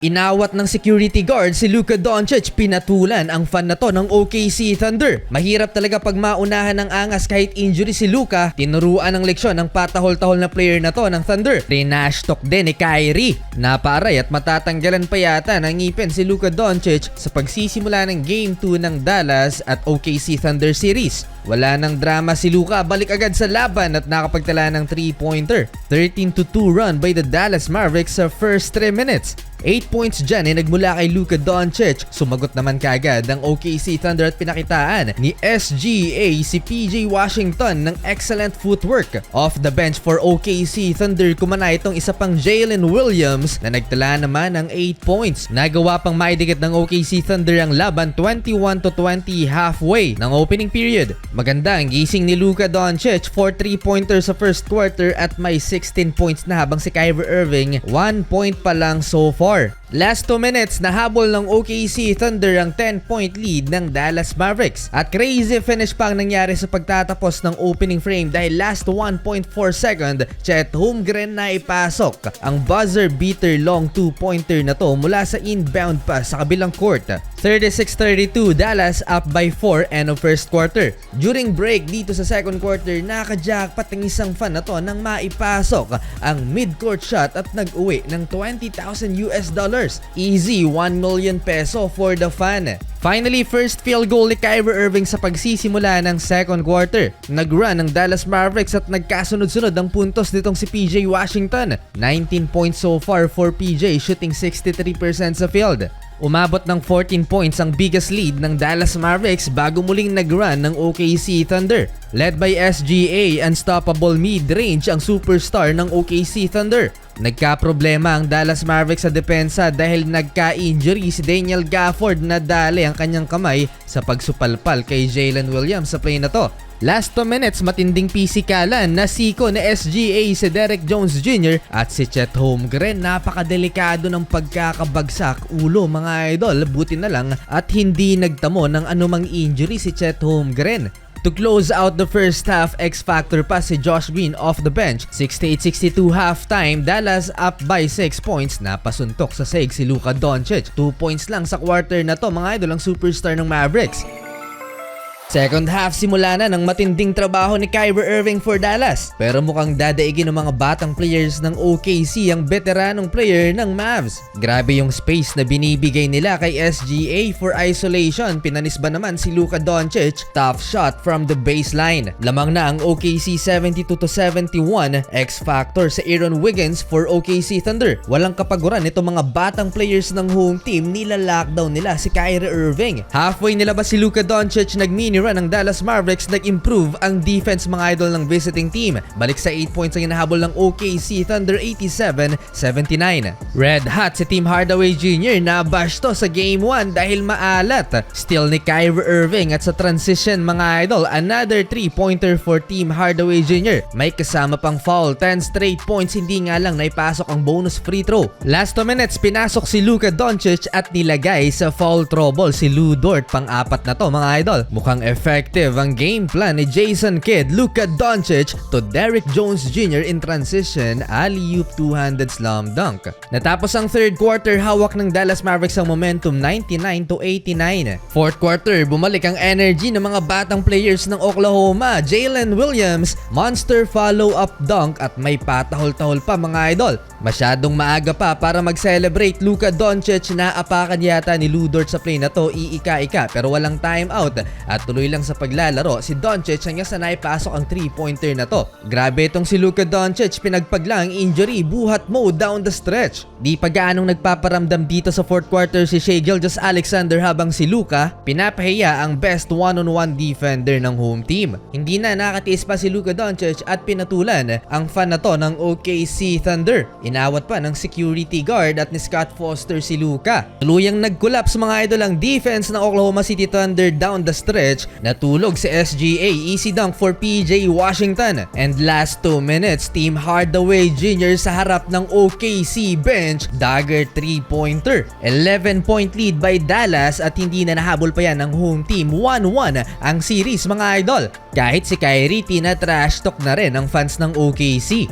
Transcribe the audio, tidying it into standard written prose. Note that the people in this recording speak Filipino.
Inawat ng security guard si Luka Doncic, pinatulan ang fan na to ng OKC Thunder. Mahirap talaga pag maunahan ng angas kahit injury si Luka. Tinuruan ng leksyon ng patahol-tahol na player na to ng Thunder. Trinash talk din ni Kyrie. Napaaray at matatanggalan pa yata ng ngipin si Luka Doncic sa pagsisimula ng Game 2 ng Dallas at OKC Thunder series. Wala nang drama si Luka, balik agad sa laban at nakapagtala ng 3-pointer. 13-2 run by the Dallas Mavericks sa first 3 minutes. 8 points dyan ay nagmula kay Luka Doncic. Sumagot naman kaagad ang OKC Thunder at pinakitaan ni SGA si PJ Washington ng excellent footwork. Off the bench for OKC Thunder, kumana itong isa pang Jalen Williams na nagtala naman ng 8 points. Nagawa pang maidikit ng OKC Thunder ang laban 21-20 halfway ng opening period. Maganda ang gising ni Luka Doncic, 4 3-pointers sa first quarter at may 16 points na, habang si Kyrie Irving 1 point pa lang so far. Last 2 minutes, nahabol ng OKC Thunder ang 10-point lead ng Dallas Mavericks. At crazy finish pa ang nangyari sa pagtatapos ng opening frame dahil last 1.4 second, Chet Holmgren na ipasok ang buzzer beater long 2-pointer na to mula sa inbound pass sa kabilang court. 36-32, Dallas up by 4 end of first quarter. During break dito sa second quarter, naka-jackpot ng isang fan na to nang maipasok ang mid-court shot at nag-uwi ng $20,000. Easy 1 million peso for the fan. Finally, first field goal ni Kyrie Irving sa pagsisimula ng second quarter. Nag-run ng Dallas Mavericks at nagkasunod-sunod ang puntos nitong si PJ Washington. 19 points so far for PJ, shooting 63% sa field. Umabot ng 14 points ang biggest lead ng Dallas Mavericks bago muling nag-run ng OKC Thunder. Led by SGA, unstoppable mid-range ang superstar ng OKC Thunder. Nagka-problema ang Dallas Mavericks sa depensa dahil nagka-injury si Daniel Gafford na dali ang kanyang kamay sa pagsupalpal kay Jalen Williams sa play na to. Last 2 minutes, matinding pisikalan na siko ni SGA si Derek Jones Jr. at si Chet Holmgren. Napakadelikado ng pagkakabagsak ulo mga idol. Buti na lang at hindi nagtamo ng anumang injury si Chet Holmgren. To close out the first half, X-Factor pa si Josh Green off the bench. 68-62 halftime, Dallas up by 6 points. Napasuntok sa seg si Luka Doncic. 2 points lang sa quarter na to mga idol ang superstar ng Mavericks. Second half, simula na ng matinding trabaho ni Kyrie Irving for Dallas. Pero mukhang dadaigin ng mga batang players ng OKC ang veteranong player ng Mavs. Grabe yung space na binibigay nila kay SGA for isolation. Pinanis ba naman si Luka Doncic? Tough shot from the baseline. Lamang na ang OKC 72-71. X-Factor sa Aaron Wiggins for OKC Thunder. Walang kapaguran itong mga batang players ng home team. Nila-lockdown nila si Kyrie Irving. Halfway nilabas si Luka Doncic, nag-mini run ng Dallas Mavericks, nag-improve ang defense mga idol ng visiting team. Balik sa 8 points ang hinahabol ng OKC Thunder, 87-79. Red hot si Tim Hardaway Jr. na bash to sa Game 1 dahil maalat. Still ni Kyrie Irving at sa transition mga idol, another 3-pointer for Tim Hardaway Jr. May kasama pang foul, 10 straight points, hindi nga lang naipasok ang bonus free throw. Last 2 minutes, pinasok si Luka Doncic at nilagay sa foul trouble si Lu Dort, pang-apat na to mga idol. Mukhang effective ang game plan ni Jason Kidd. Luka Doncic to Derek Jones Jr. in transition, alley-oop two-handed slam dunk. Natapos ang third quarter, hawak ng Dallas Mavericks ang momentum 99-89. Fourth quarter, bumalik ang energy ng mga batang players ng Oklahoma. Jalen Williams, monster follow-up dunk at may patahol-tahol pa mga idol. Masyadong maaga pa para mag-celebrate. Luka Doncic na apakan yata ni Lu Dort sa play na to, iika-ika pero walang timeout at tuloy lang sa paglalaro si Doncic hanggang sa naipasok ang 3-pointer na to. Grabe itong si Luka Doncic, pinagpagla ang injury, buhat mo down the stretch. Di pa gaanong nagpaparamdam dito sa fourth quarter si Shai Gilgeous-Alexander habang si Luka pinapahiya ang best one-on-one defender ng home team. Hindi na nakatiis pa si Luka Doncic at pinatulan ang fan na to ng OKC Thunder. Inawat pa ng security guard at ni Scott Foster si Luka. Tuluyang nag-collapse mga idol ang defense ng Oklahoma City Thunder down the stretch. Natulog si SGA, easy dunk for PJ Washington. And last 2 minutes, Tim Hardaway Jr. sa harap ng OKC bench, dagger 3-pointer. 11-point lead by Dallas at hindi na nahabol pa yan ng home team. 1-1 ang series mga idol. Kahit si Kyrie, tina-trash talk na rin ang fans ng OKC.